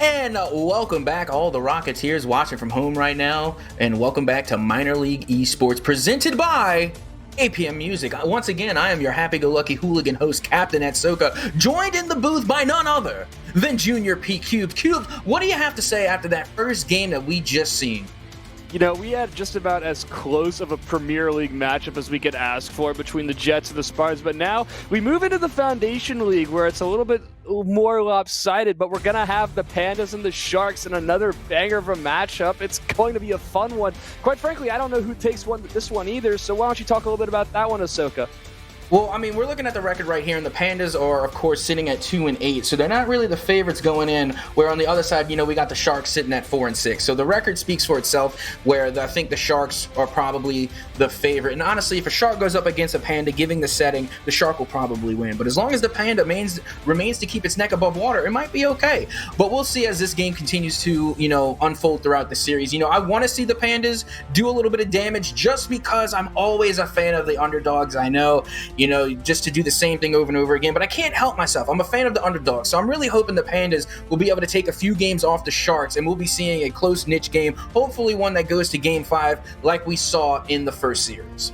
And welcome back, all the Rocketeers watching from home right now. And welcome back to Minor League Esports, presented by APM Music. Once again, I am your happy-go-lucky hooligan host, Captain Atsoka, joined in the booth by none other than Junior P. Cube. Cube, what do you have to say after that first game that we just seen? You know, we had just about as close of a Premier League matchup as we could ask for between the Jets and the Spartans, but now we move into the Foundation League where it's a little bit more lopsided, but we're going to have the Pandas and the Sharks in another banger of a matchup. It's going to be a fun one. Quite frankly, I don't know who takes this one either, so why don't you talk a little bit about that one, Ahsoka? Well, I mean, we're looking at the record right here, and the Pandas are, of course, sitting at 2-8, so they're not really the favorites going in, where on the other side, you know, we got the Sharks sitting at 4-6. So the record speaks for itself, where I think the Sharks are probably the favorite. And honestly, if a Shark goes up against a Panda, giving the setting, the Shark will probably win. But as long as the Panda remains to keep its neck above water, it might be okay. But we'll see as this game continues to, you know, unfold throughout the series. You know, I want to see the Pandas do a little bit of damage just because I'm always a fan of the underdogs. I know, you know, just to do the same thing over and over again, but I can't help myself. I'm a fan of the underdog, so I'm really hoping the Pandas will be able to take a few games off the Sharks, and we'll be seeing a close niche game, hopefully one that goes to Game 5 like we saw in the first series.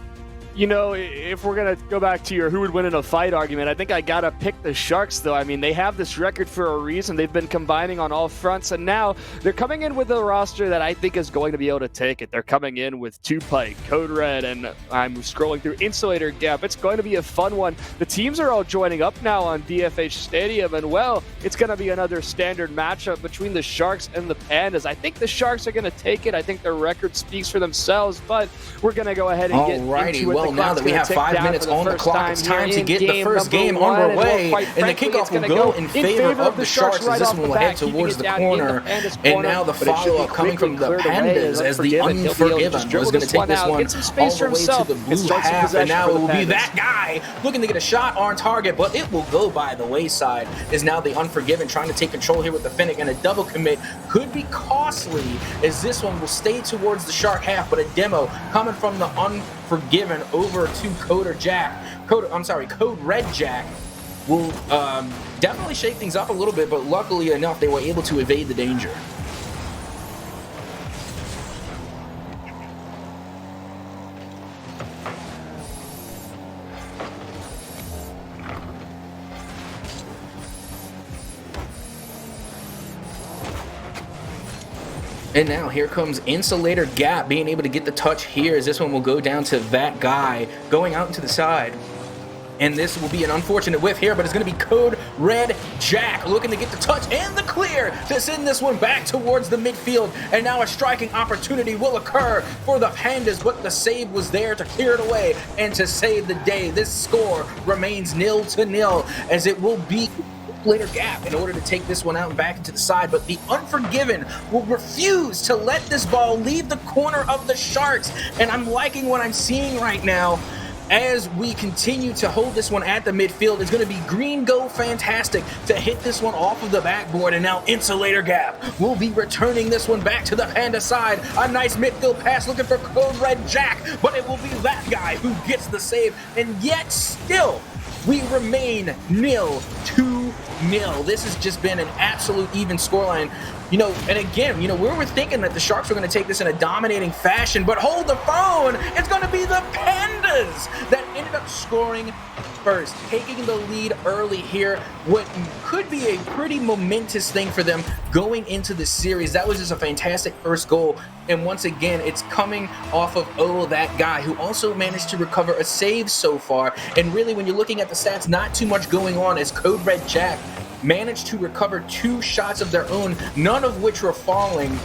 You know, if we're going to go back to your who would win in a fight argument, I think I got to pick the Sharks, though. I mean, they have this record for a reason. They've been combining on all fronts, and now they're coming in with a roster that I think is going to be able to take it. They're coming in with Two-Pike, Code Red, and I'm scrolling through Insulator Gap. It's going to be a fun one. The teams are all joining up now on DFH Stadium, and, well, it's going to be another standard matchup between the Sharks and the Pandas. I think the Sharks are going to take it. I think their record speaks for themselves, but we're going to go ahead and get into it. Well, now that we have 5 minutes on the clock, it's time to get the first game underway, and the kickoff will go in favor of the Sharks as this one will head towards the corner. And now the follow-up coming from the Pandas as the Unforgiven was going to take this one all the way to the blue half, and now it will be that guy looking to get a shot on target, but it will go by the wayside. Is now the Unforgiven trying to take control here with the Finnick, and a double commit could be costly as this one will stay towards the Shark half, but a demo coming from the Unforgiven over to Code Red Jack will definitely shake things up a little bit, but luckily enough they were able to evade the danger. And now here comes Insulator Gap being able to get the touch here as this one will go down to that guy going out into the side. And this will be an unfortunate whiff here, but it's going to be Code Red Jack looking to get the touch and the clear to send this one back towards the midfield. And now a striking opportunity will occur for the Pandas, but the save was there to clear it away and to save the day. This score remains 0-0 as it will be later Gap in order to take this one out and back into the side, but the Unforgiven will refuse to let this ball leave the corner of the Sharks, and I'm liking what I'm seeing right now as we continue to hold this one at the midfield. It's going to be Green Go Fantastic to hit this one off of the backboard, and now Insulator Gap will be returning this one back to the Panda side. A nice midfield pass looking for Code Red Jack, but it will be that guy who gets the save, and yet still we remain 0-2. This has just been an absolute even scoreline. You know, and again, you know, we were thinking that the Sharks were going to take this in a dominating fashion, but hold the phone, it's going to be the Pandas that ended up scoring first, taking the lead early here. What could be a pretty momentous thing for them going into the series. That was just a fantastic first goal, and once again, it's coming off of that guy who also managed to recover a save so far. And really, when you're looking at the stats, not too much going on as Code Red Jack managed to recover 2 shots of their own, none of which were falling.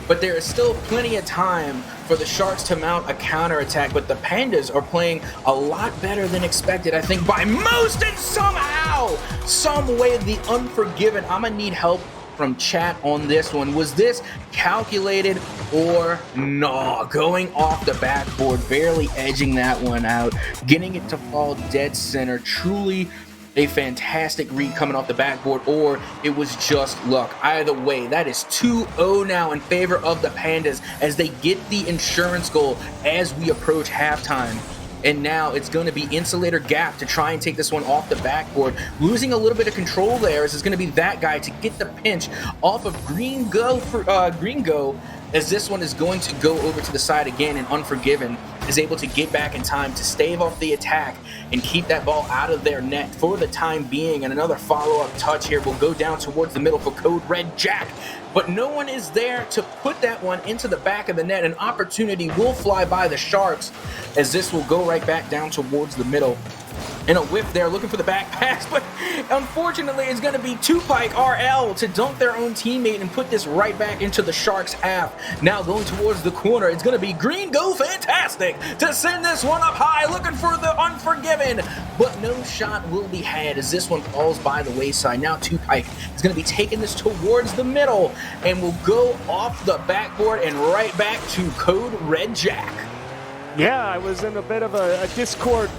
But there is still plenty of time for the Sharks to mount a counterattack, but the Pandas are playing a lot better than expected, I think, by most, and somehow, some way, the Unforgiven. I'm gonna need help from chat on this one. Was this calculated or no? Going off the backboard, barely edging that one out, getting it to fall dead center. Truly a fantastic read coming off the backboard, or it was just luck. Either way, that is 2-0 now in favor of the Pandas as they get the insurance goal as we approach halftime. and now it's going to be Insulator Gap to try and take this one off the backboard. Losing a little bit of control there, as it's going to be that guy to get the pinch off of Green Go, as this one is going to go over to the side again, and Unforgiven is able to get back in time to stave off the attack and keep that ball out of their net for the time being. And another follow-up touch here will go down towards the middle for Code Red Jack, but no one is there to put that one into the back of the net. An opportunity will fly by the Sharks, as this will go right back down towards the middle. And a whiff there, looking for the back pass, but unfortunately it's going to be Tupac RL to dunk their own teammate and put this right back into the Sharks' half. Now going towards the corner, it's going to be Green Go Fantastic to send this one up high, looking for the Unforgiven, but no shot will be had as this one falls by the wayside. Now Tupac is going to be taking this towards the middle and will go off the backboard and right back to Code Red Jack. Yeah, I was in a bit of a Discord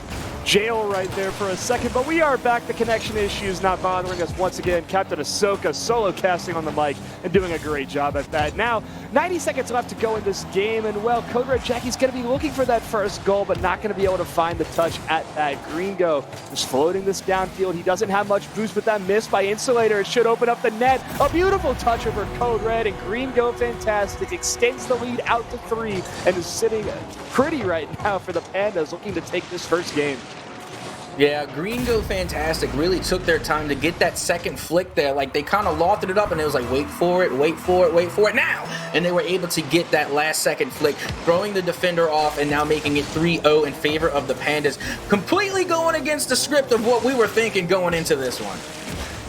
jail right there for a second, but we are back. The connection issues not bothering us once again. Captain Ahsoka solo casting on the mic and doing a great job at that. Now 90 seconds left to go in this game, and well, Code Red Jackie's going to be looking for that first goal, but not going to be able to find the touch at that. Gringo just floating this downfield. He doesn't have much boost, but that miss by Insulator, it should open up the net. A beautiful touch over Code Red, and Gringo Fantastic extends the lead out to 3 and is sitting pretty right now for the Pandas, looking to take this first game. Yeah, Green Go Fantastic really took their time to get that second flick there. Like, they kind of lofted it up, and it was like, wait for it, wait for it, wait for it now. And they were able to get that last second flick, throwing the defender off and now making it 3-0 in favor of the Pandas. Completely going against the script of what we were thinking going into this one.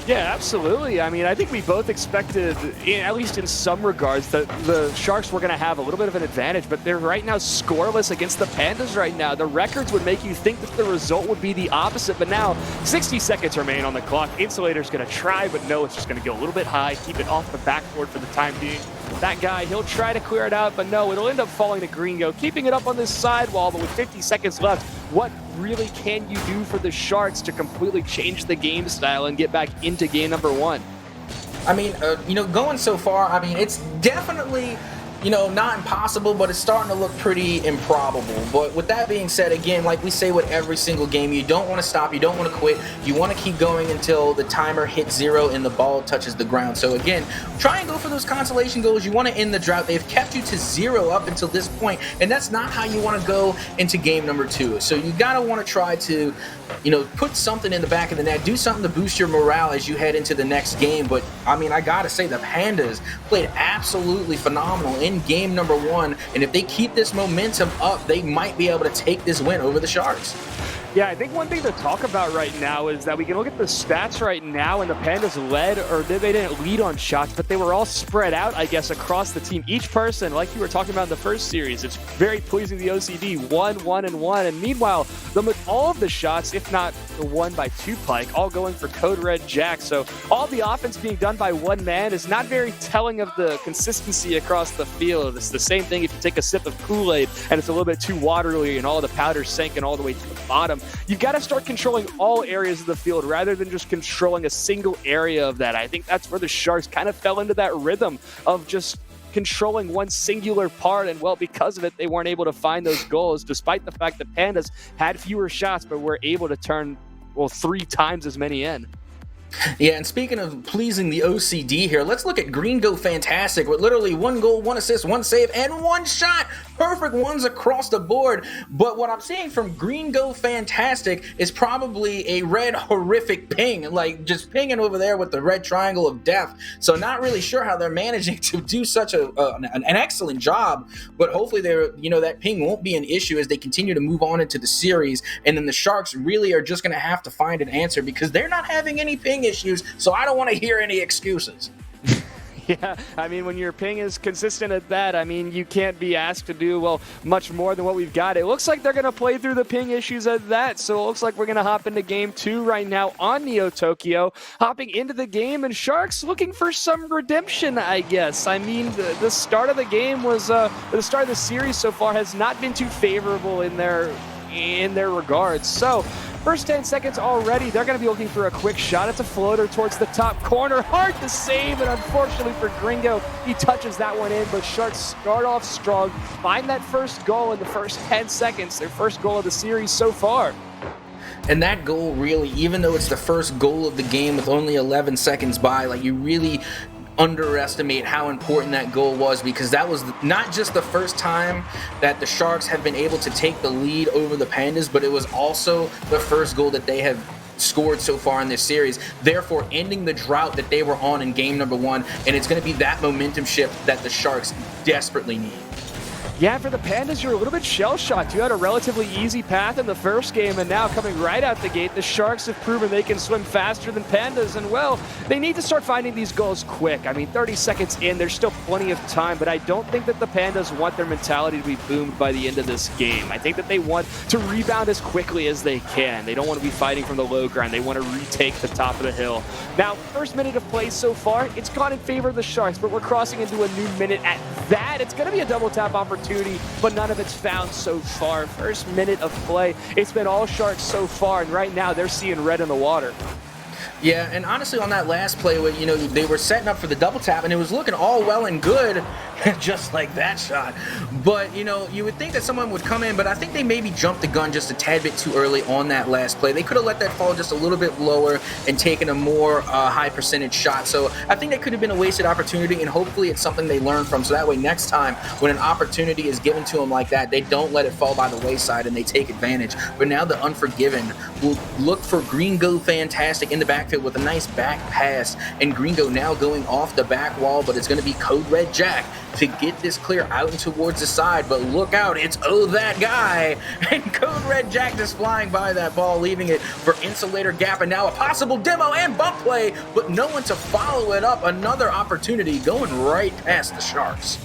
Yeah, absolutely. I mean, I think we both expected, at least in some regards, that the Sharks were going to have a little bit of an advantage, but they're right now scoreless against the Pandas right now. The records would make you think that the result would be the opposite, but now 60 seconds remain on the clock. Insulator's going to try, but no, it's just going to go a little bit high, keep it off the backboard for the time being. That guy, he'll try to clear it out, but no, it'll end up falling to Gringo, keeping it up on this sidewall, but with 50 seconds left, what really can you do for the Sharks to completely change the game style and get back into game number 1? I mean, going so far, I mean, it's definitely, not impossible, but it's starting to look pretty improbable. But with that being said, again, like we say with every single game, you don't want to stop, you don't want to quit, you want to keep going until the timer hits 0 and the ball touches the ground. So again, try and go for those consolation goals. You want to end the drought. They've kept you to 0 up until this point, and that's not how you want to go into game number 2. So you gotta want to try to, put something in the back of the net, do something to boost your morale as you head into the next game. But I mean, I gotta say, the Pandas played absolutely phenomenal in game number 1, and if they keep this momentum up, they might be able to take this win over the Sharks. Yeah, I think one thing to talk about right now is that we can look at the stats right now, and the Pandas led, or they didn't lead on shots, but they were all spread out, I guess, across the team. Each person, like you were talking about in the first series, it's very pleasing, the OCD, 1, 1, and 1. And meanwhile, all of the shots, if not the one by Tupac, all going for Code Red Jack. So all the offense being done by one man is not very telling of the consistency across the field. It's the same thing if you take a sip of Kool-Aid and it's a little bit too watery and all the powder's sinking all the way to the bottom. You've got to start controlling all areas of the field rather than just controlling a single area of that. I think that's where the Sharks kind of fell into that rhythm of just controlling one singular part, and well, because of it, they weren't able to find those goals, despite the fact that Pandas had fewer shots, but were able to turn, 3 times as many in. Yeah, and speaking of pleasing the OCD here, let's look at Green Go Fantastic with literally 1 goal, 1 assist, 1 save, and 1 shot. Perfect ones across the board. But what I'm seeing from Green Go Fantastic is probably a red horrific ping, like just pinging over there with the red triangle of death. So not really sure how they're managing to do such an excellent job, but hopefully that ping won't be an issue as they continue to move on into the series. And then the Sharks really are just going to have to find an answer because they're not having any ping issues, so I don't want to hear any excuses. Yeah, I mean, when your ping is consistent at that, I mean, you can't be asked to do, much more than what we've got. It looks like they're going to play through the ping issues at that, so it looks like we're going to hop into Game 2 right now on Neo Tokyo. Hopping into the game, and Sharks looking for some redemption, I guess. I mean, the start of the game was, the start of the series so far has not been too favorable in their regards. So First 10 seconds already, they're going to be looking for a quick shot. It's a floater towards the top corner. Hard to save, and unfortunately for Gringo, he touches that one in, but Sharks start off strong, find that first goal in the first 10 seconds, their first goal of the series so far. And that goal really, even though it's the first goal of the game with only 11 seconds by, like, you really underestimate how important that goal was, because that was not just the first time that the Sharks have been able to take the lead over the Pandas, but it was also the first goal that they have scored so far in this series, therefore ending the drought that they were on in game number 1, and it's going to be that momentum shift that the Sharks desperately need. Yeah, for the Pandas, you're a little bit shell-shocked. You had a relatively easy path in the first game, and now coming right out the gate, the Sharks have proven they can swim faster than Pandas, and well, they need to start finding these goals quick. I mean, 30 seconds in, there's still plenty of time, but I don't think that the Pandas want their mentality to be boomed by the end of this game. I think that they want to rebound as quickly as they can. They don't want to be fighting from the low ground. They want to retake the top of the hill. Now, first minute of play so far, it's gone in favor of the Sharks, but we're crossing into a new minute at that. It's going to be a double tap opportunity, but none of it's found so far. First minute of play, it's been all Sharks so far, and right now they're seeing red in the water. Yeah, and honestly, on that last play, where they were setting up for the double tap, and it was looking all well and good, just like that shot. But you would think that someone would come in, but I think they maybe jumped the gun just a tad bit too early on that last play. They could have let that fall just a little bit lower and taken a more high percentage shot. So I think that could have been a wasted opportunity, and hopefully it's something they learn from. So that way, next time when an opportunity is given to them like that, they don't let it fall by the wayside and they take advantage. But now the Unforgiven will look for Gringo Fantastic in the backfield with a nice back pass, and Gringo now going off the back wall, but it's going to be Code Red Jack to get this clear out and towards the side. But look out, it's that guy, and Code Red Jack just flying by that ball, leaving it for Insulator Gap, and now a possible demo and bump play, but no one to follow it up. Another opportunity going right past the Sharks.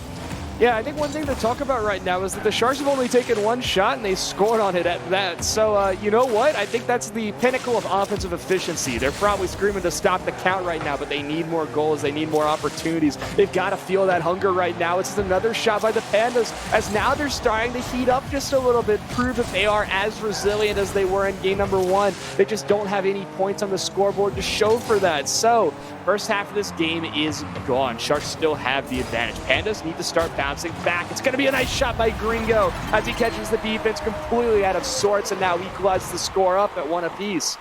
Yeah, I think one thing to talk about right now is that the Sharks have only taken one shot and they scored on it at that. So, you know what? I think that's the pinnacle of offensive efficiency. They're probably screaming to stop the count right now, but they need more goals. They need more opportunities. They've got to feel that hunger right now. It's another shot by the Pandas, as now they're starting to heat up just a little bit, prove that they are as resilient as they were in game number 1. They just don't have any points on the scoreboard to show for that. So, first half of this game is gone. Sharks still have the advantage. Pandas need to start bouncing back. It's going to be a nice shot by Gringo as he catches the defense completely out of sorts and now equalizes the score up at 1 apiece.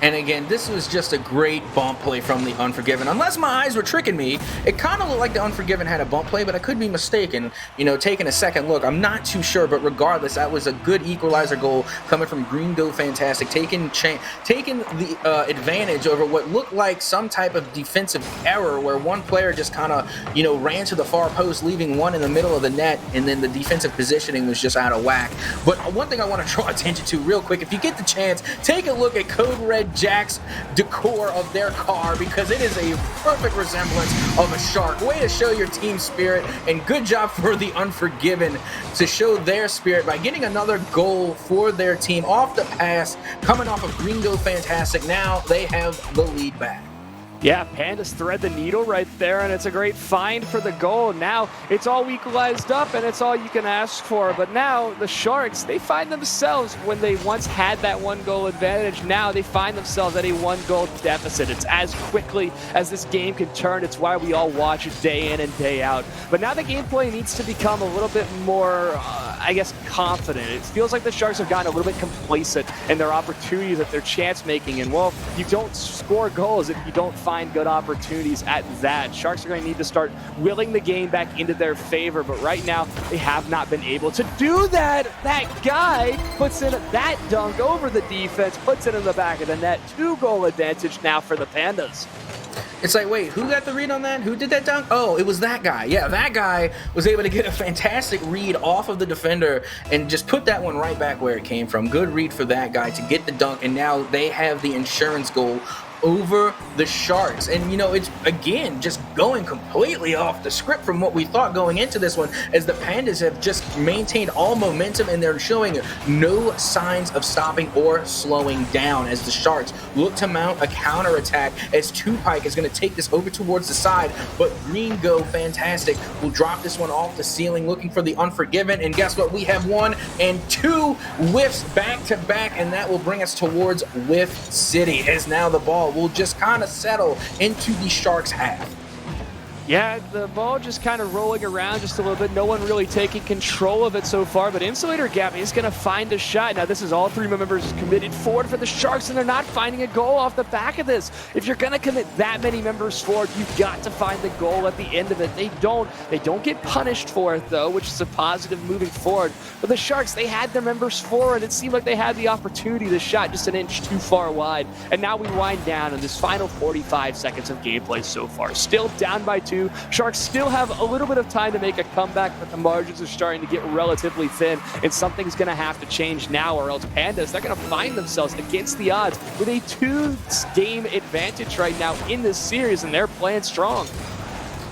And again, this was just a great bump play from the Unforgiven. Unless my eyes were tricking me, it kind of looked like the Unforgiven had a bump play, but I could be mistaken. Taking a second look, I'm not too sure, but regardless, that was a good equalizer goal coming from Gringo Fantastic, taking the advantage over what looked like some type of defensive error where one player just kind of, ran to the far post, leaving one in the middle of the net, and then the defensive positioning was just out of whack. But one thing I want to draw attention to real quick, if you get the chance, take a look at Code Red Jack's decor of their car, because it is a perfect resemblance of a shark. Way to show your team spirit, and good job for the Unforgiven to show their spirit by getting another goal for their team off the pass, coming off of Gringo Fantastic. Now they have the lead back. Yeah, Pandas thread the needle right there, and it's a great find for the goal. Now it's all equalized up, and it's all you can ask for. But now the Sharks, they find themselves, when they once had that 1-goal advantage, now they find themselves at a 1-goal deficit. It's as quickly as this game can turn. It's why we all watch it day in and day out. But now the gameplay needs to become a little bit more, confident. It feels like the Sharks have gotten a little bit complacent in their opportunities, at their chance making. And, well, you don't score goals if you don't find good opportunities at that. Sharks are going to need to start willing the game back into their favor, but right now they have not been able to do that. That guy puts in that dunk over the defense, puts it in the back of the net. 2-goal advantage now for the Pandas. It's like, wait, who got the read on that? Who did that dunk? Oh, it was that guy. Yeah, that guy was able to get a fantastic read off of the defender and just put that one right back where it came from. Good read for that guy to get the dunk, and now they have the insurance goal over the Sharks. And, it's, again, just going completely off the script from what we thought going into this one, as the Pandas have just maintained all momentum and they're showing no signs of stopping or slowing down, as the Sharks look to mount a counterattack, as Tupike is going to take this over towards the side, but Green Go Fantastic will drop this one off the ceiling looking for the Unforgiven, and guess what? We have 1 and 2 whiffs back to back, and that will bring us towards Whiff City, as now the ball will just kind of settle into the Sharks' half. Yeah, the ball just kind of rolling around just a little bit. No one really taking control of it so far, but Insulator Gap is going to find a shot. Now, this is all 3 members committed forward for the Sharks, and they're not finding a goal off the back of this. If you're going to commit that many members forward, you've got to find the goal at the end of it. They don't get punished for it, though, which is a positive moving forward. But the Sharks, they had their members forward. It seemed like they had the opportunity. The shot just an inch too far wide. And now we wind down in this final 45 seconds of gameplay so far. Still down by 2. Sharks still have a little bit of time to make a comeback, but the margins are starting to get relatively thin, and something's going to have to change now, or else Pandas, they're going to find themselves against the odds with a 2-game advantage right now in this series, and they're playing strong.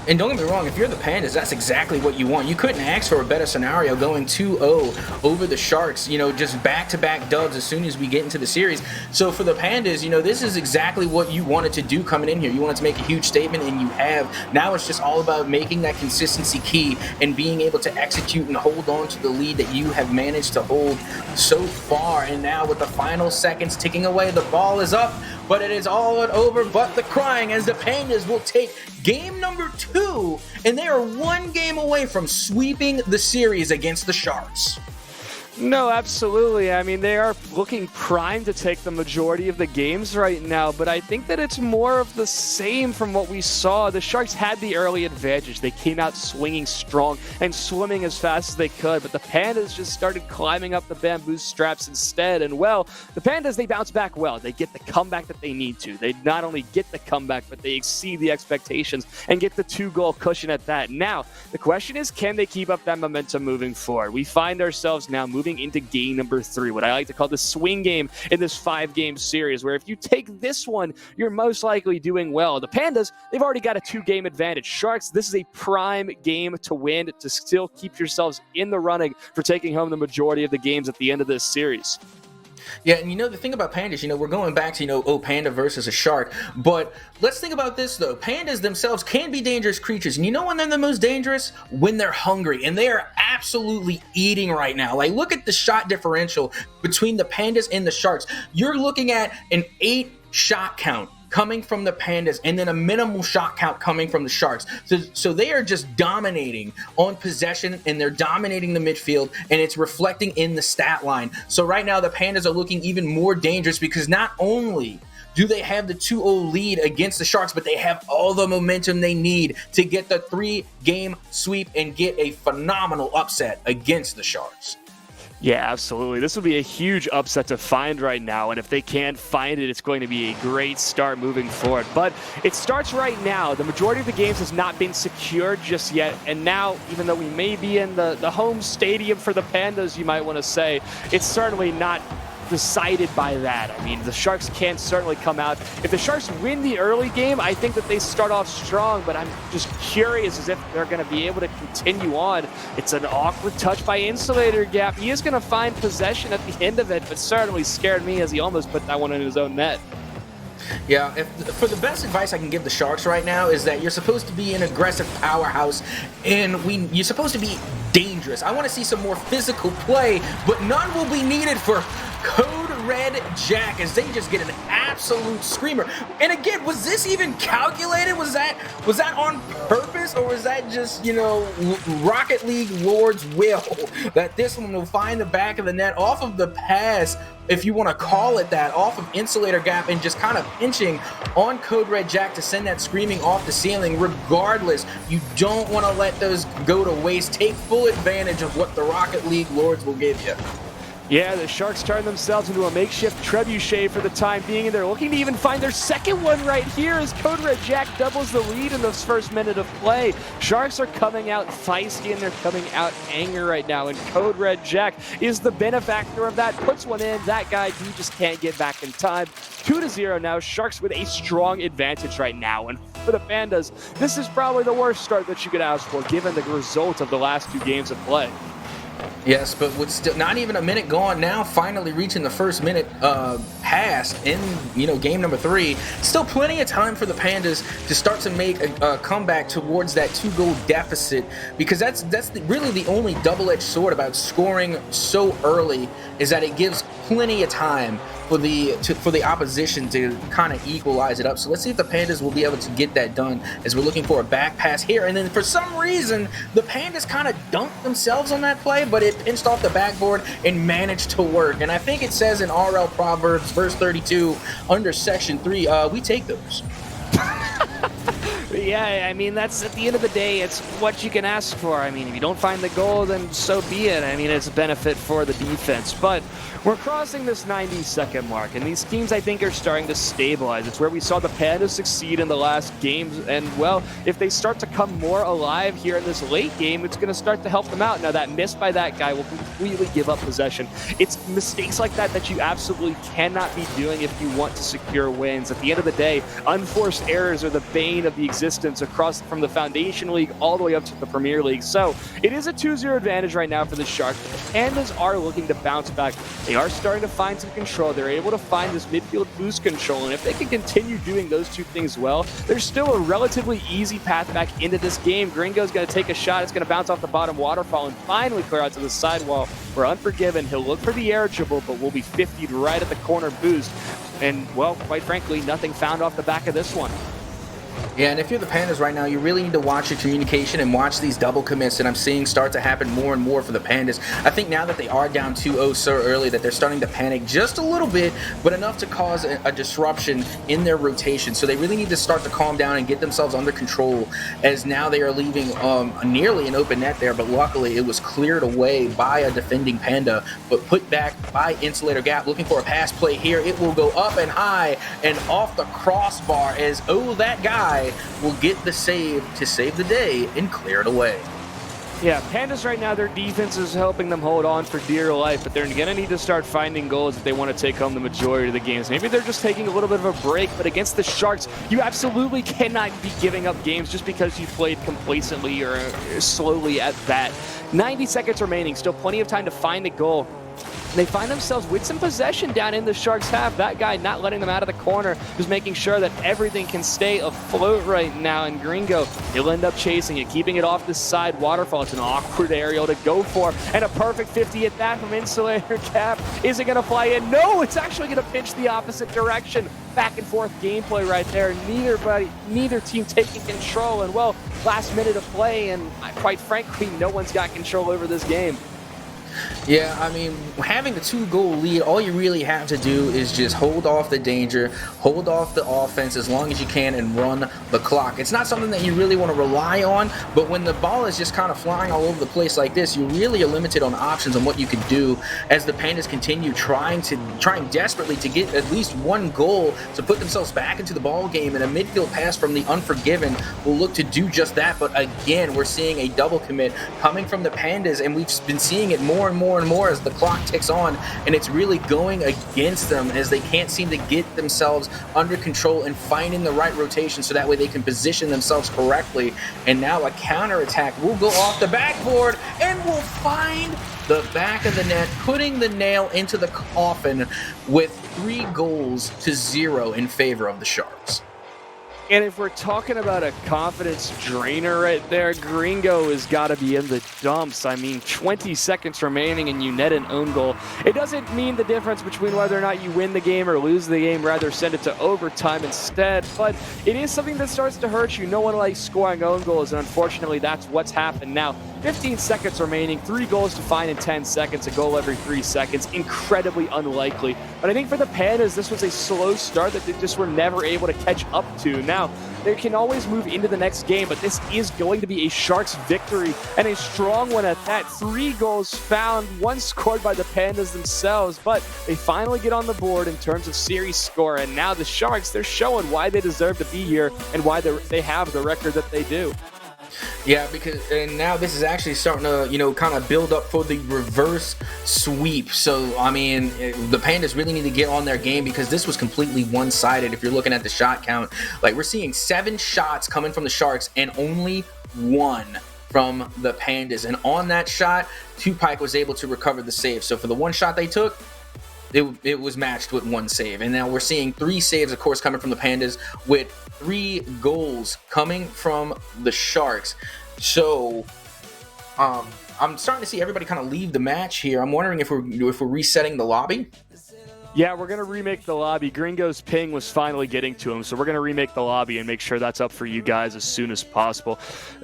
And don't get me wrong, if you're the Pandas, that's exactly what you want. You couldn't ask for a better scenario going 2-0 over the Sharks, just back-to-back dubs as soon as we get into the series. So for the Pandas, this is exactly what you wanted to do coming in here. You wanted to make a huge statement, and you have. Now it's just all about making that consistency key and being able to execute and hold on to the lead that you have managed to hold so far. And now with the final seconds ticking away, the ball is up, but it is all over but the crying, as the Pandas will take game number 2, and they are 1 game away from sweeping the series against the Sharks. No, absolutely. I mean, they are looking primed to take the majority of the games right now, but I think that it's more of the same from what we saw. The Sharks had the early advantage. They came out swinging strong and swimming as fast as they could, but the Pandas just started climbing up the bamboo straps instead. And, well, the Pandas, they bounce back well. They get the comeback that they need to. They not only get the comeback, but they exceed the expectations and get the 2-goal cushion at that. Now, the question is, can they keep up that momentum moving forward? We find ourselves now moving into game number 3, what I like to call the swing game in this 5-game series, where if you take this one, you're most likely doing well. The Pandas, they've already got a 2-game advantage. Sharks, this is a prime game to win, to still keep yourselves in the running for taking home the majority of the games at the end of this series. Yeah, and the thing about Pandas, we're going back to, Panda versus a Shark, but let's think about this, though. Pandas themselves can be dangerous creatures, and when they're the most dangerous? When they're hungry, and they are absolutely eating right now. Like, look at the shot differential between the Pandas and the Sharks. You're looking at an 8 shot count coming from the Pandas, and then a minimal shot count coming from the Sharks. So they are just dominating on possession, and they're dominating the midfield, and it's reflecting in the stat line. So right now, the Pandas are looking even more dangerous, because not only do they have the 2-0 lead against the Sharks, but they have all the momentum they need to get the 3-game sweep and get a phenomenal upset against the Sharks. Yeah, absolutely. This will be a huge upset to find right now, and if they can't find it, it's going to be a great start moving forward. But it starts right now. The majority of the games has not been secured just yet, and now, even though we may be in the home stadium for the Pandas, you might want to say, it's certainly not decided by that. I mean, the Sharks can certainly come out. If the Sharks win the early game, I think that they start off strong, but I'm just curious as if they're going to be able to continue on. It's an awkward touch by Insulator Gap. He is going to find possession at the end of it, but certainly scared me as he almost put that one in his own net. Yeah, for the best advice I can give the Sharks right now is that you're supposed to be an aggressive powerhouse, and you're supposed to be dangerous. I want to see some more physical play, but none will be needed for Code Red Jack, as they just get an absolute screamer. And again, was this even calculated? Was that on purpose, or was that just, Rocket League Lord's will that this one will find the back of the net off of the pass, if you want to call it that, off of Insulator Gap, and just kind of pinching on Code Red Jack to send that screaming off the ceiling. Regardless, you don't want to let those go to waste. Take full advantage of what the Rocket League Lords will give you. Yeah, the Sharks turn themselves into a makeshift trebuchet for the time being, and they're looking to even find their second one right here as Code Red Jack doubles the lead in this first minute of play. Sharks are coming out feisty, and they're coming out angry right now, and Code Red Jack is the benefactor of that. Puts one in. That guy, he just can't get back in time. 2-0 now. Sharks with a strong advantage right now, and for the Pandas, this is probably the worst start that you could ask for, given the result of the last 2 games of play. Yes, but with still not even a minute gone now, finally reaching the first minute pass in game number 3. Still plenty of time for the Pandas to start to make a comeback towards that 2-goal deficit, because that's really the only double-edged sword about scoring so early, is that it gives plenty of time for the opposition to kind of equalize it up. So let's see if the Pandas will be able to get that done, as we're looking for a back pass here. And then for some reason, the Pandas kind of dunked themselves on that play, but it pinched off the backboard and managed to work. And I think it says in RL Proverbs, verse 32, under section 3, we take those. Yeah, I mean, that's, at the end of the day, it's what you can ask for. I mean, if you don't find the goal, then so be it. I mean, it's a benefit for the defense. But we're crossing this 90-second mark, and these teams, I think, are starting to stabilize. It's where we saw the Pandas succeed in the last games, and, well, if they start to come more alive here in this late game, it's going to start to help them out. Now, that miss by that guy will completely give up possession. It's mistakes like that that you absolutely cannot be doing if you want to secure wins. At the end of the day, unforced errors are the bane of the existence across from the Foundation League all the way up to the Premier League. So it is a 2-0 advantage right now for the Sharks. The Pandas are looking to bounce back. They are starting to find some control. They're able to find this midfield boost control, and if they can continue doing those 2 things well, there's still a relatively easy path back into this game. Gringo's going to take a shot. It's going to bounce off the bottom waterfall and finally clear out to the sidewall. We're Unforgiven. He'll look for the air dribble, but will be 50'd right at the corner boost. And, well, quite frankly, nothing found off the back of this one. Yeah, and if you're the Pandas right now, you really need to watch your communication and watch these double commits that I'm seeing start to happen more and more for the Pandas. I think now that they are down 2-0 so early that they're starting to panic just a little bit, but enough to cause a disruption in their rotation. So they really need to start to calm down and get themselves under control, as now they are leaving nearly an open net there, but luckily it was cleared away by a defending Panda, but put back by Insulator Gap. Looking for a pass play here. It will go up and high and off the crossbar, as that guy will get the save to save the day and clear it away. Yeah, Pandas right now, their defense is helping them hold on for dear life, but they're going to need to start finding goals if they want to take home the majority of the games. Maybe they're just taking a little bit of a break, but against the Sharks, you absolutely cannot be giving up games just because you played complacently or slowly at that. 90 seconds remaining, still plenty of time to find a goal. They find themselves with some possession down in the Sharks' half. That guy not letting them out of the corner, just making sure that everything can stay afloat right now. And Gringo, he'll end up chasing it, keeping it off the side waterfall. It's an awkward aerial to go for, and a perfect 50 at that from Insulator Cap. Is it going to fly in? No, it's actually going to pinch the opposite direction. Back and forth gameplay right there. Neither team taking control. And, well, last minute of play, and quite frankly, no one's got control over this game. Yeah, I mean, having the 2-goal lead, all you really have to do is just hold off the danger, hold off the offense as long as you can, and run the clock. It's not something that you really want to rely on, but when the ball is just kind of flying all over the place like this, you really are limited on options on what you can do, as the Pandas continue trying desperately to get at least 1 goal to put themselves back into the ball game, and a midfield pass from the Unforgiven will look to do just that. But again, we're seeing a double commit coming from the Pandas, and we've been seeing it more and more as the clock ticks on, and it's really going against them, as they can't seem to get themselves under control and finding the right rotation so that way they can position themselves correctly. And now a counterattack will go off the backboard and will find the back of the net, putting the nail into the coffin with 3-0 in favor of the Sharks. And if we're talking about a confidence drainer right there, Gringo has got to be in the dumps. I mean, 20 seconds remaining and you net an own goal. It doesn't mean the difference between whether or not you win the game or lose the game, rather send it to overtime instead. But it is something that starts to hurt you. No one likes scoring own goals, and unfortunately that's what's happened now. 15 seconds remaining, 3 goals to find in 10 seconds, a goal every 3 seconds. Incredibly unlikely. But I think for the Pandas, this was a slow start that they just were never able to catch up to. Now, they can always move into the next game, but this is going to be a Sharks victory, and a strong one at that. 3 goals found, 1 scored by the Pandas themselves, but they finally get on the board in terms of series score, and now the Sharks, they're showing why they deserve to be here and why they have the record that they do. Yeah, and now this is actually starting to, kind of build up for the reverse sweep. So, I mean, the Pandas really need to get on their game because this was completely one-sided if you're looking at the shot count. Like, we're seeing 7 shots coming from the Sharks and only 1 from the Pandas. And on that shot, Tupac was able to recover the save. So for the 1 shot they took, it was matched with 1 save. And now we're seeing 3 saves, of course, coming from the Pandas, with 3 goals coming from the Sharks. So I'm starting to see everybody kind of leave the match here. I'm wondering if we're resetting the lobby. Yeah, we're going to remake the lobby. Gringo's ping was finally getting to him, so we're going to remake the lobby and make sure that's up for you guys as soon as possible.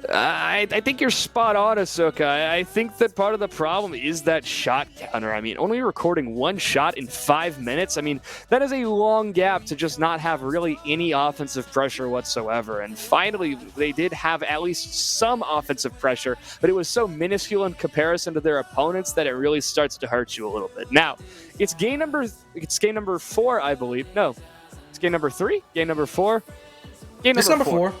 I think you're spot on, Ahsoka. I think that part of the problem is that shot counter. I mean, only recording 1 shot in 5 minutes, I mean, that is a long gap to just not have really any offensive pressure whatsoever. And finally, they did have at least some offensive pressure, but it was so minuscule in comparison to their opponents that it really starts to hurt you a little bit. Now, it's game number 4, I believe. No, it's game number 3, game number 4. It's number 4.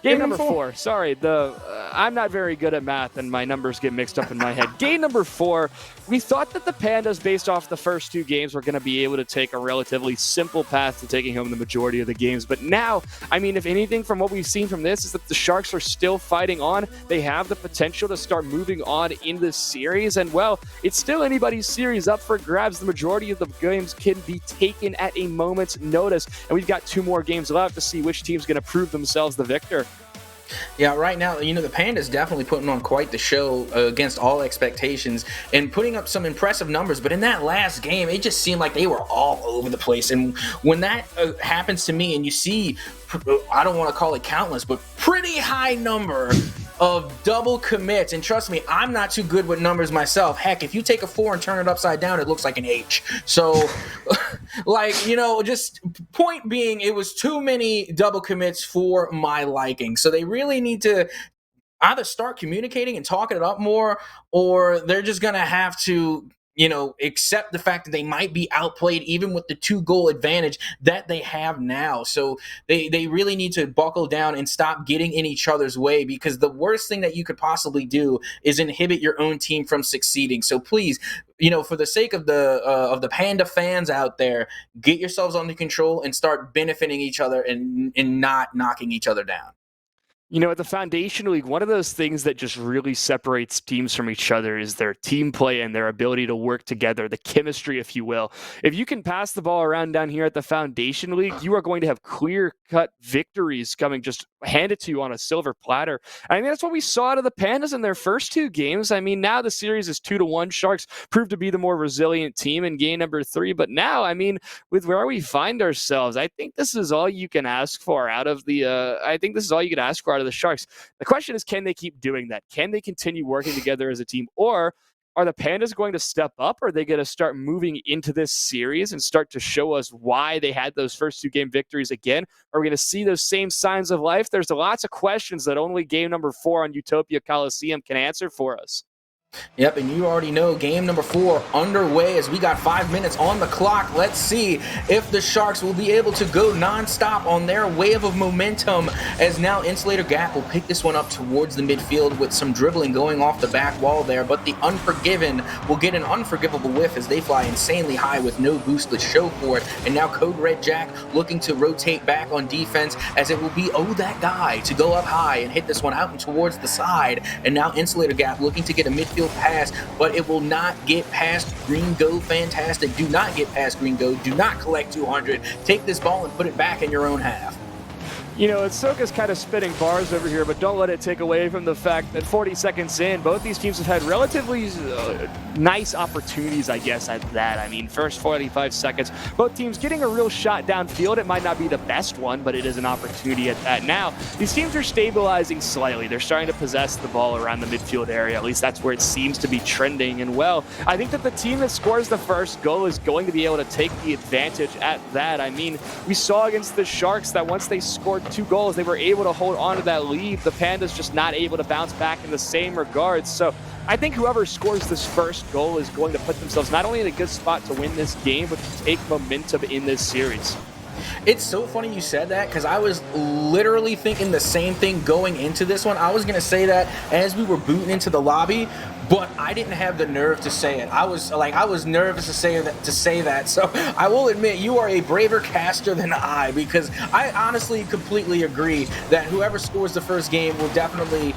Game number 4. Sorry, I'm not very good at math, and my numbers get mixed up in my head. Game number 4. We thought that the Pandas, based off the first 2 games, were going to be able to take a relatively simple path to taking home the majority of the games. But now, I mean, if anything from what we've seen from this is that the Sharks are still fighting on. They have the potential to start moving on in this series. And, well, it's still anybody's series up for grabs. The majority of the games can be taken at a moment's notice. And we've got 2 more games left to see which team's going to prove themselves the victor. Yeah, right now, the Pandas definitely putting on quite the show against all expectations and putting up some impressive numbers. But in that last game, it just seemed like they were all over the place. And when that happens to me and you see, I don't want to call it countless, but pretty high number of double commits, and trust me, I'm not too good with numbers myself. Heck, if you take a 4 and turn it upside down, it looks like an H. So, just point being, it was too many double commits for my liking. So they really need to either start communicating and talking it up more, or they're just going to have to accept the fact that they might be outplayed even with the 2-goal advantage that they have now. So they really need to buckle down and stop getting in each other's way, because the worst thing that you could possibly do is inhibit your own team from succeeding. So please, for the sake of the Panda fans out there, get yourselves under control and start benefiting each other and not knocking each other down. At the Foundation League, one of those things that just really separates teams from each other is their team play and their ability to work together, the chemistry, if you will. If you can pass the ball around down here at the Foundation League, you are going to have clear-cut victories coming just handed to you on a silver platter. I mean, that's what we saw out of the Pandas in their first 2 games. I mean, now the series is 2-1. Sharks proved to be the more resilient team in game number 3. But now, I mean, with where we find ourselves, I think this is all you can ask for out of the Sharks. The question is, can they keep doing that? Can they continue working together as a team? Or are the Pandas going to step up? Or are they going to start moving into this series and start to show us why they had those first 2 game victories again? Are we going to see those same signs of life? There's lots of questions that only game number 4 on Utopia Coliseum can answer for us. Yep, and you already know game number 4 underway as we got 5 minutes on the clock. Let's see if the Sharks will be able to go nonstop on their wave of momentum, as now Insulator Gap will pick this one up towards the midfield with some dribbling going off the back wall there, but the Unforgiven will get an unforgivable whiff as they fly insanely high with no boost to show for it. And now Code Red Jack looking to rotate back on defense, as it will be that guy to go up high and hit this one out and towards the side. And now Insulator Gap looking to get a midfield pass, but it will not get past Green Go. Fantastic. Do not get past Green Go. Do not collect 200. Take this ball and put it back in your own half. Ahsoka's kind of spitting bars over here, but don't let it take away from the fact that 40 seconds in, both these teams have had relatively nice opportunities, I guess, at that. I mean, first 45 seconds, both teams getting a real shot downfield. It might not be the best one, but it is an opportunity at that. Now, these teams are stabilizing slightly. They're starting to possess the ball around the midfield area. At least that's where it seems to be trending. And, well, I think that the team that scores the first goal is going to be able to take the advantage at that. I mean, we saw against the Sharks that once they scored 2 goals, they were able to hold on to that lead. The Pandas just not able to bounce back in the same regards. So I think whoever scores this first goal is going to put themselves not only in a good spot to win this game, but to take momentum in this series. It's so funny you said that, because I was literally thinking the same thing going into this one. I was going to say that as we were booting into the lobby, but I didn't have the nerve to say it. I was nervous to say that. So I will admit, you are a braver caster than I, because I honestly completely agree that whoever scores the first game will definitely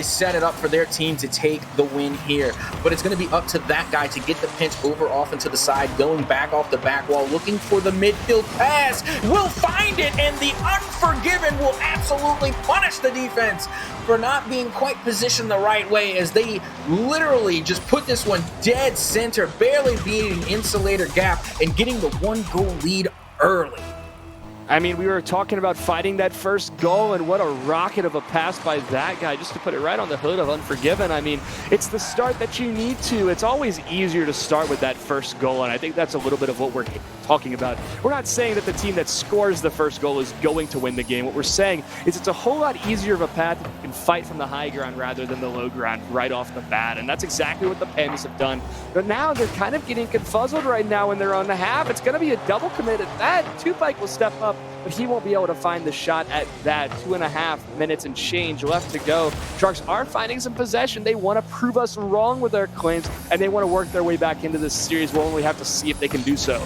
set it up for their team to take the win here. But it's going to be up to that guy to get the pinch over off into the side, going back off the back wall, looking for the midfield pass. Will find it, and the Unforgiven will absolutely punish the defense for not being quite positioned the right way, as they literally just put this one dead center, barely beating Insulator Gap and getting the 1-goal lead early. I mean, we were talking about fighting that first goal, and what a rocket of a pass by that guy just to put it right on the hood of Unforgiven. I mean, it's the start that you need to. It's always easier to start with that first goal, and I think that's a little bit of what we're talking about. We're not saying that the team that scores the first goal is going to win the game. What we're saying is it's a whole lot easier of a path if you can fight from the high ground rather than the low ground right off the bat, and that's exactly what the Pandas have done. But now they're kind of getting confuzzled right now when they're on the half. It's going to be a double commit at that. Tupike will step up, but he won't be able to find the shot at that. 2.5 minutes and change left to go. Sharks are finding some possession. They want to prove us wrong with their claims, and they want to work their way back into this series. We'll only have to see if they can do so.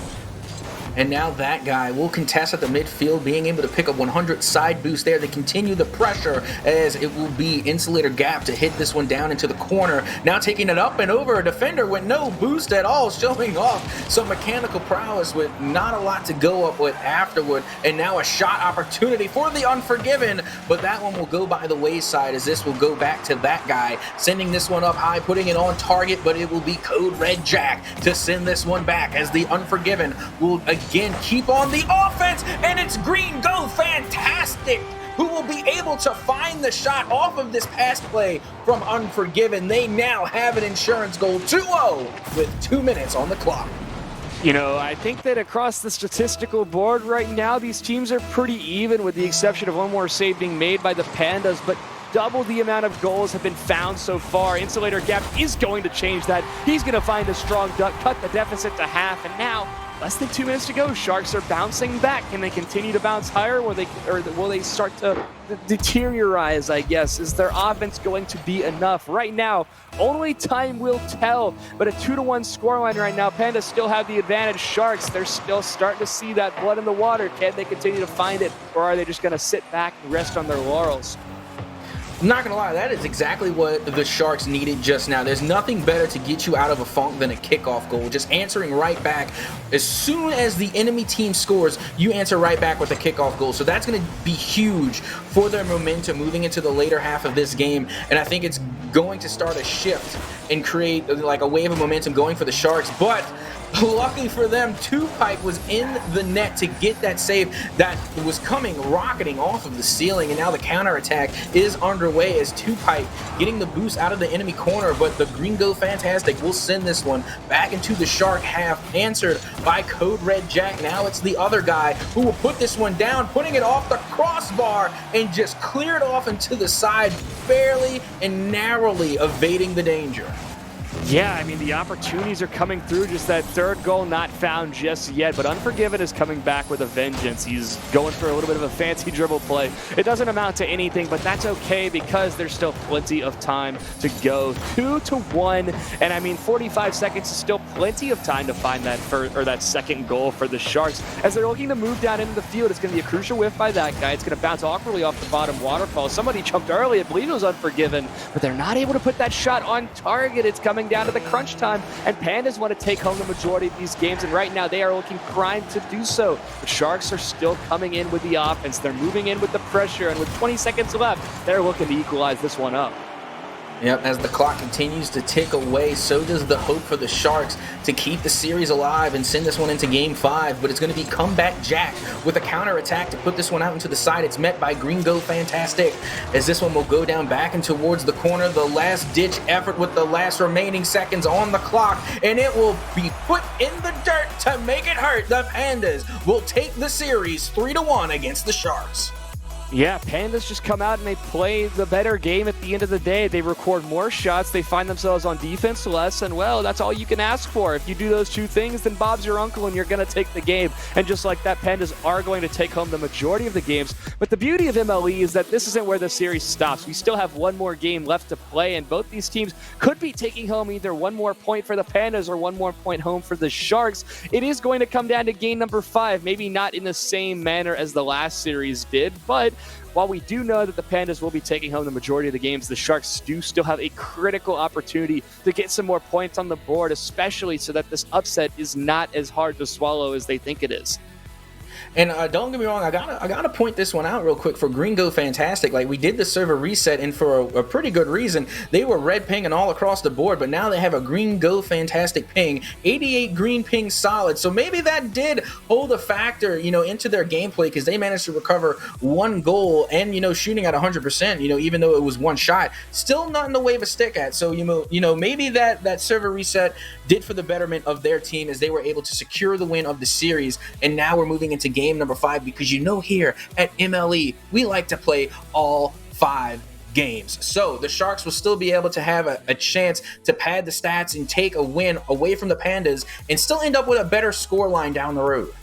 And now that guy will contest at the midfield, being able to pick up 100 side boost there. They continue the pressure, as it will be Insulator Gap to hit this one down into the corner. Now taking it up and over a defender with no boost at all, showing off some mechanical prowess with not a lot to go up with afterward. And now a shot opportunity for the Unforgiven, but that one will go by the wayside, as this will go back to that guy, sending this one up high, putting it on target, but it will be Code Red Jack to send this one back, as the Unforgiven will again keep on the offense, and it's Green Go Fantastic who will be able to find the shot off of this pass play from Unforgiven. They now have an insurance goal, 2-0 with 2 minutes on the clock. You know, I think that across the statistical board right now, these teams are pretty even, with the exception of one more save being made by the Pandas, but double the amount of goals have been found so far. Insulator Gap is going to change that. He's going to find a strong duck, cut the deficit to half, and now less than 2 minutes to go. Sharks are bouncing back. Can they continue to bounce higher, or will they start to deteriorate, I guess? Is their offense going to be enough? Right now, only time will tell. But a 2-1 scoreline right now. Pandas still have the advantage. Sharks, they're still starting to see that blood in the water. Can they continue to find it, or are they just going to sit back and rest on their laurels? I'm not gonna lie, that is exactly what the Sharks needed just now. There's nothing better to get you out of a funk than a kickoff goal. Just answering right back. As soon as the enemy team scores, you answer right back with a kickoff goal. So that's gonna be huge for their momentum moving into the later half of this game. And I think it's going to start a shift and create like a wave of momentum going for the Sharks. But lucky for them, Tupike was in the net to get that save that was coming rocketing off of the ceiling, and now the counterattack is underway as Tupike getting the boost out of the enemy corner, but the Green Go Fantastic will send this one back into the Shark half, answered by Code Red Jack. Now it's the other guy who will put this one down, putting it off the crossbar and just clear it off into the side, barely and narrowly evading the danger. Yeah, I mean, the opportunities are coming through. Just that third goal not found just yet, but Unforgiven is coming back with a vengeance. He's going for a little bit of a fancy dribble play. It doesn't amount to anything, but that's okay because there's still plenty of time to go. 2-1, and I mean, 45 seconds is still plenty of time to find that first or that second goal for the Sharks. As they're looking to move down into the field, it's going to be a crucial whiff by that guy. It's going to bounce awkwardly off the bottom waterfall. Somebody jumped early. I believe it was Unforgiven, but they're not able to put that shot on target. It's coming down to the crunch time, and Pandas want to take home the majority of these games, and right now they are looking primed to do so. The Sharks are still coming in with the offense. They're moving in with the pressure, and with 20 seconds left, they're looking to equalize this one up. Yep, as the clock continues to tick away, so does the hope for the Sharks to keep the series alive and send this one into Game 5. But it's going to be Comeback Jack with a counterattack to put this one out into the side. It's met by Green Go Fantastic, as this one will go down back and towards the corner. The last-ditch effort with the last remaining seconds on the clock, and it will be put in the dirt to make it hurt. The Pandas will take the series 3-1 against the Sharks. Yeah, Pandas just come out and they play the better game at the end of the day. They record more shots, they find themselves on defense less, and well, that's all you can ask for. If you do those two things, then Bob's your uncle and you're going to take the game. And just like that, Pandas are going to take home the majority of the games. But the beauty of MLE is that this isn't where the series stops. We still have one more game left to play, and both these teams could be taking home either one more point for the Pandas or one more point home for the Sharks. It is going to come down to game number 5, maybe not in the same manner as the last series did, but while we do know that the Pandas will be taking home the majority of the games, the Sharks do still have a critical opportunity to get some more points on the board, especially so that this upset is not as hard to swallow as they think it is. And don't get me wrong, I gotta point this one out real quick for Gringo Fantastic. Like, we did the server reset, and for a pretty good reason. They were red pinging all across the board, but now they have a Gringo Fantastic ping, 88 green ping solid. So maybe that did hold a factor, into their gameplay, because they managed to recover one goal and, shooting at 100%, even though it was one shot, still nothing to wave a stick at. So, maybe that server reset did for the betterment of their team, as they were able to secure the win of the series. And now we're moving into game number 5, because here at MLE, we like to play all 5 games. So the Sharks will still be able to have a chance to pad the stats and take a win away from the Pandas and still end up with a better score line down the road.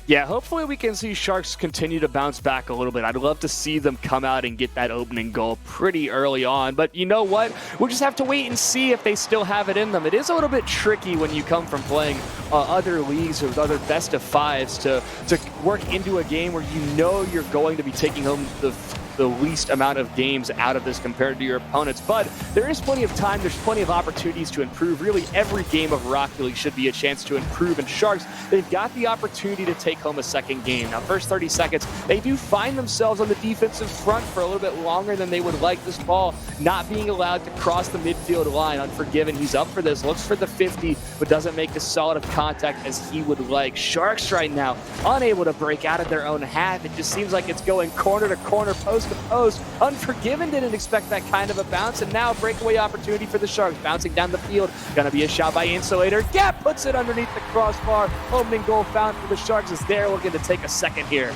Yeah, hopefully we can see Sharks continue to bounce back a little bit. I'd love to see them come out and get that opening goal pretty early on. But you know what? We'll just have to wait and see if they still have it in them. It is a little bit tricky when you come from playing other leagues with other best of 5s to work into a game where you're going to be taking home the least amount of games out of this compared to your opponents. But there is plenty of time. There's plenty of opportunities to improve. Really, every game of Rocket League should be a chance to improve. And Sharks, they've got the opportunity to take home a second game. Now, first 30 seconds, they do find themselves on the defensive front for a little bit longer than they would like. This ball not being allowed to cross the midfield line. Unforgiven, he's up for this. Looks for the 50, but doesn't make as solid of contact as he would like. Sharks right now, unable to break out of their own half. It just seems like it's going corner to corner, post to post. Unforgiven didn't expect that kind of a bounce, and now breakaway opportunity for the Sharks. Bouncing down the field, gonna be a shot by Insulator. Gap puts it underneath the crossbar. Opening goal found for the Sharks is there. We're gonna take a second here.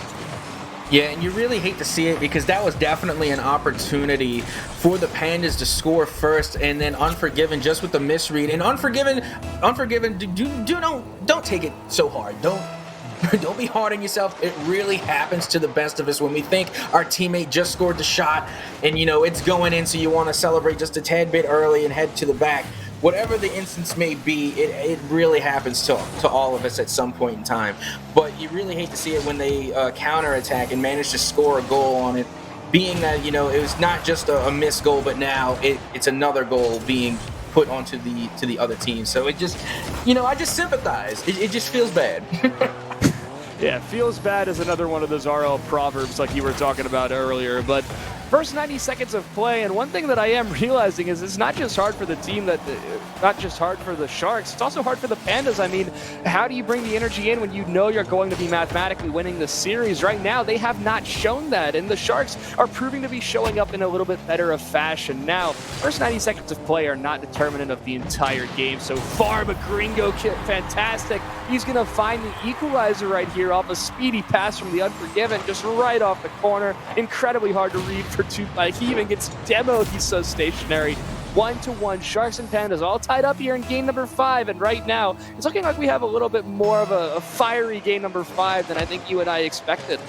Yeah, and you really hate to see it, because that was definitely an opportunity for the Pandas to score first, and then Unforgiven just with the misread. And Unforgiven, don't take it so hard. Don't be hard on yourself. It really happens to the best of us when we think our teammate just scored the shot and, it's going in, so you want to celebrate just a tad bit early and head to the back. Whatever the instance may be, it really happens to all of us at some point in time. But you really hate to see it when they counterattack and manage to score a goal on it, being that, it was not just a missed goal, but now it's another goal being put onto the other team. So it just, I just sympathize. It just feels bad. Yeah, feels bad is another one of those RL proverbs like you were talking about earlier. But first 90 seconds of play, and one thing that I am realizing is it's not just hard for the team not just hard for the Sharks, it's also hard for the Pandas. I mean, how do you bring the energy in when you're going to be mathematically winning the series? Right now, they have not shown that, and the Sharks are proving to be showing up in a little bit better of fashion. Now, first 90 seconds of play are not determinant of the entire game so far, but Gringo Fantastic, he's going to find the equalizer right here off a speedy pass from the Unforgiven, just right off the corner. Incredibly hard to read for he even gets demoed. He's so stationary. 1-1, Sharks and Pandas all tied up here in game number 5, and right now it's looking like we have a little bit more of a fiery game number 5 than I think you and I expected.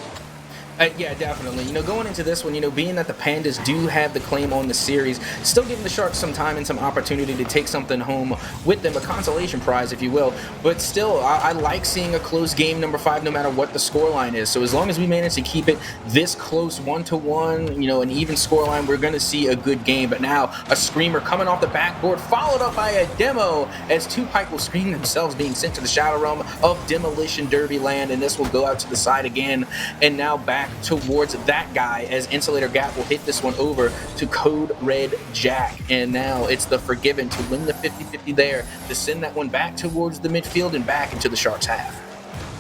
Yeah, definitely. Going into this one, being that the Pandas do have the claim on the series, still giving the Sharks some time and some opportunity to take something home with them, a consolation prize, if you will. But still, I like seeing a close game number 5, no matter what the scoreline is. So as long as we manage to keep it this close, 1-1, an even scoreline, we're going to see a good game. But now, a screamer coming off the backboard, followed up by a demo, as 2 Pike will scream themselves being sent to the Shadow Realm of Demolition Derby Land, and this will go out to the side again, and now back towards that guy, as Insulator Gap will hit this one over to Code Red Jack. And now it's the Forgiven to win the 50-50 there, to send that one back towards the midfield and back into the Sharks' half.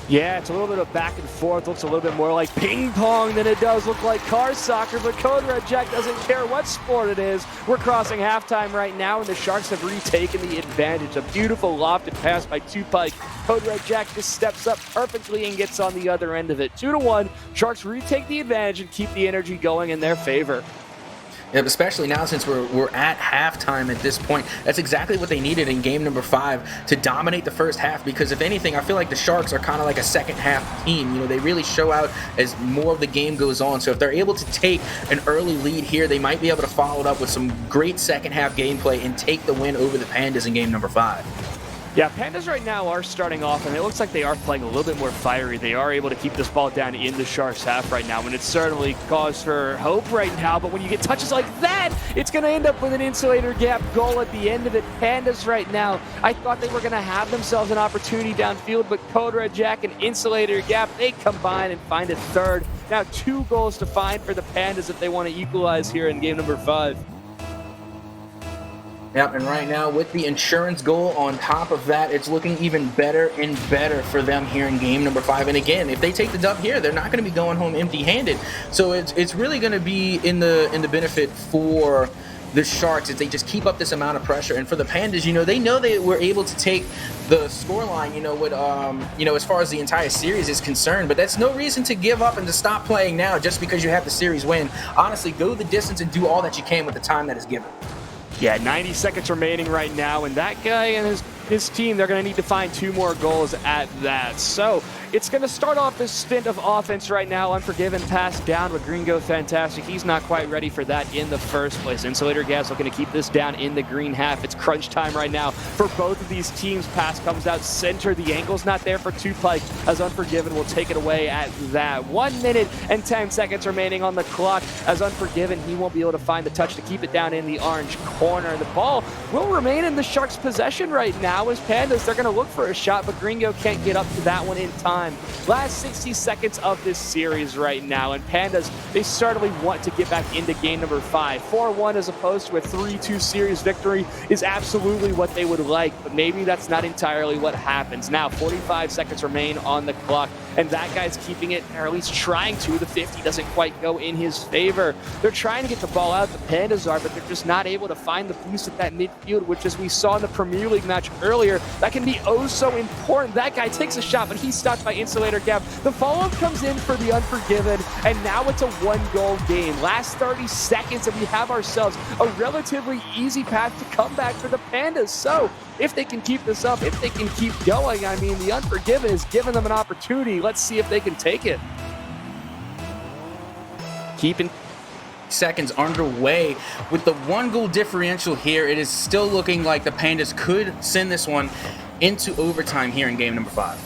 Yeah, it's a little bit of back and forth. Looks a little bit more like ping pong than it does look like car soccer, but Code Red Jack doesn't care what sport it is. We're crossing halftime right now, and the Sharks have retaken the advantage. A beautiful lofted pass by Tupike. Code Red Jack just steps up perfectly and gets on the other end of it. 2-1. Sharks retake the advantage and keep the energy going in their favor. Yeah, especially now since we're at halftime at this point. That's exactly what they needed in game number 5 to dominate the first half, because if anything, I feel like the Sharks are kind of like a second half team. You know, they really show out as more of the game goes on. So if they're able to take an early lead here, they might be able to follow it up with some great second half gameplay and take the win over the Pandas in game number 5. Yeah, Pandas right now are starting off, and it looks like they are playing a little bit more fiery. They are able to keep this ball down in the Sharks' half right now, and it's certainly cause for hope right now. But when you get touches like that, it's going to end up with an insulator gap goal at the end of it. Pandas right now, I thought they were going to have themselves an opportunity downfield, but Code Red Jack and insulator gap, they combine and find a third. Now 2 goals to find for the Pandas if they want to equalize here in game number 5. Yep, and right now with the insurance goal on top of that, it's looking even better and better for them here in game number 5. And again, if they take the dub here, they're not going to be going home empty-handed. So it's really going to be in the benefit for the Sharks if they just keep up this amount of pressure. And for the Pandas, you know, they know they were able to take the scoreline, you know, with as far as the entire series is concerned. But that's no reason to give up and to stop playing now just because you have the series win. Honestly, go the distance and do all that you can with the time that is given. Yeah, 90 seconds remaining right now, and that guy and his team, they're going to need to find 2 more goals at that. So it's going to start off this stint of offense right now. Unforgiven pass down with Gringo fantastic. He's not quite ready for that in the first place. Insulator Gas looking to keep this down in the green half. It's crunch time right now for both of these teams. Pass comes out center. The angle's not there for Tupike, as Unforgiven will take it away at that. 1 minute and 10 seconds remaining on the clock, as Unforgiven, he won't be able to find the touch to keep it down in the orange corner. The ball will remain in the Sharks' possession right now as Pandas, they're going to look for a shot, but Gringo can't get up to that one in time. Last 60 seconds of this series right now, and Pandas, they certainly want to get back into game number 5. 4-1 as opposed to a 3-2 series victory is absolutely what they would like, but maybe that's not entirely what happens. Now, 45 seconds remain on the clock, and that guy's keeping it, or at least trying to. The 50 doesn't quite go in his favor. They're trying to get the ball out, the Pandas are, but they're just not able to find the boost at that midfield, which, as we saw in the Premier League match earlier, that can be oh so important. That guy takes a shot, but he's stopped by insulator gap. The follow-up comes in for the Unforgiven, and now it's a 1-goal game. Last 30 seconds, and we have ourselves a relatively easy path to come back for the Pandas. So if they can keep this up, if they can keep going, I mean, the Unforgiven is giving them an opportunity. Let's see if they can take it. Keeping seconds underway with the 1-goal differential here. It is still looking like the Pandas could send this one into overtime here in game number 5.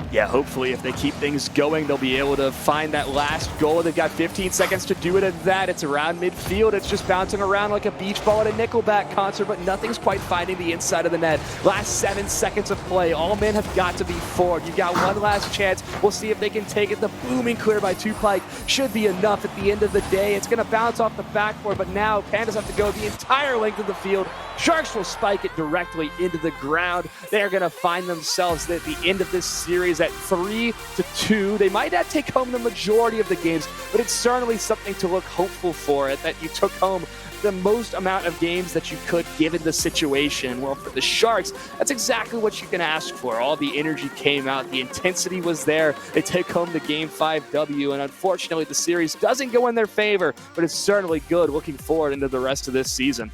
Yeah, hopefully if they keep things going, they'll be able to find that last goal. They've got 15 seconds to do it at that. It's around midfield. It's just bouncing around like a beach ball at a Nickelback concert, but nothing's quite finding the inside of the net. Last 7 seconds of play. All men have got to be forward. You've got one last chance. We'll see if they can take it. The booming clear by Tupike should be enough at the end of the day. It's going to bounce off the backboard, but now Pandas have to go the entire length of the field. Sharks will spike it directly into the ground. They're going to find themselves at the end of this series at 3-2. They might not take home the majority of the games, but it's certainly something to look hopeful for, that you took home the most amount of games that you could given the situation. Well, for the Sharks, that's exactly what you can ask for. All the energy came out. The intensity was there. They take home the Game 5 W, and unfortunately, the series doesn't go in their favor, but it's certainly good looking forward into the rest of this season.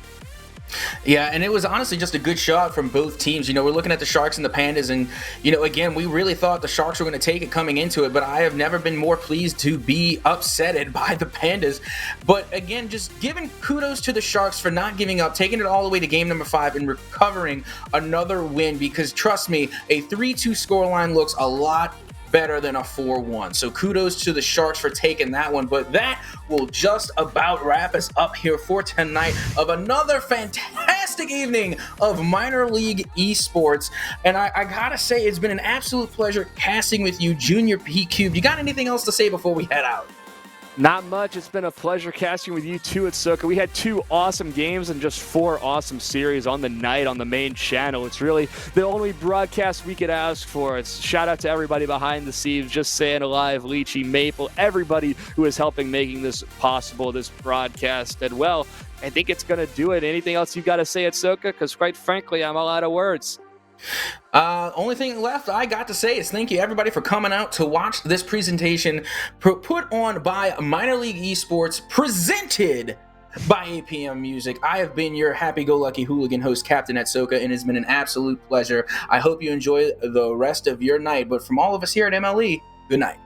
Yeah, and it was honestly just a good shot from both teams. You know, we're looking at the Sharks and the Pandas, and, you know, again, we really thought the Sharks were going to take it coming into it, but I have never been more pleased to be upsetted by the Pandas. But again, just giving kudos to the Sharks for not giving up, taking it all the way to game number 5 and recovering another win, because trust me, a 3-2 scoreline looks a lot better than a 4-1. So kudos to the Sharks for taking that one. But that will just about wrap us up here for tonight of another fantastic evening of minor league esports. And I gotta say, it's been an absolute pleasure casting with you, Junior P Cube. You got anything else to say before we head out? Not much. It's been a pleasure casting with you too at Soka. We had 2 awesome games and just 4 awesome series on the night on the main channel. It's really the only broadcast we could ask for. It's shout out to everybody behind the scenes, Just Saying Alive, Leechy, Maple, everybody who is helping making this possible, this broadcast. And well, I think it's going to do it. Anything else you got to say at Soka? Because quite frankly, I'm all out of words. Only thing left I got to say is thank you everybody for coming out to watch this presentation put on by Minor League Esports, presented by APM Music. I have been your happy-go-lucky hooligan host, Captain at Soka, and it's been an absolute pleasure. I hope you enjoy the rest of your night, but from all of us here at MLE, good night.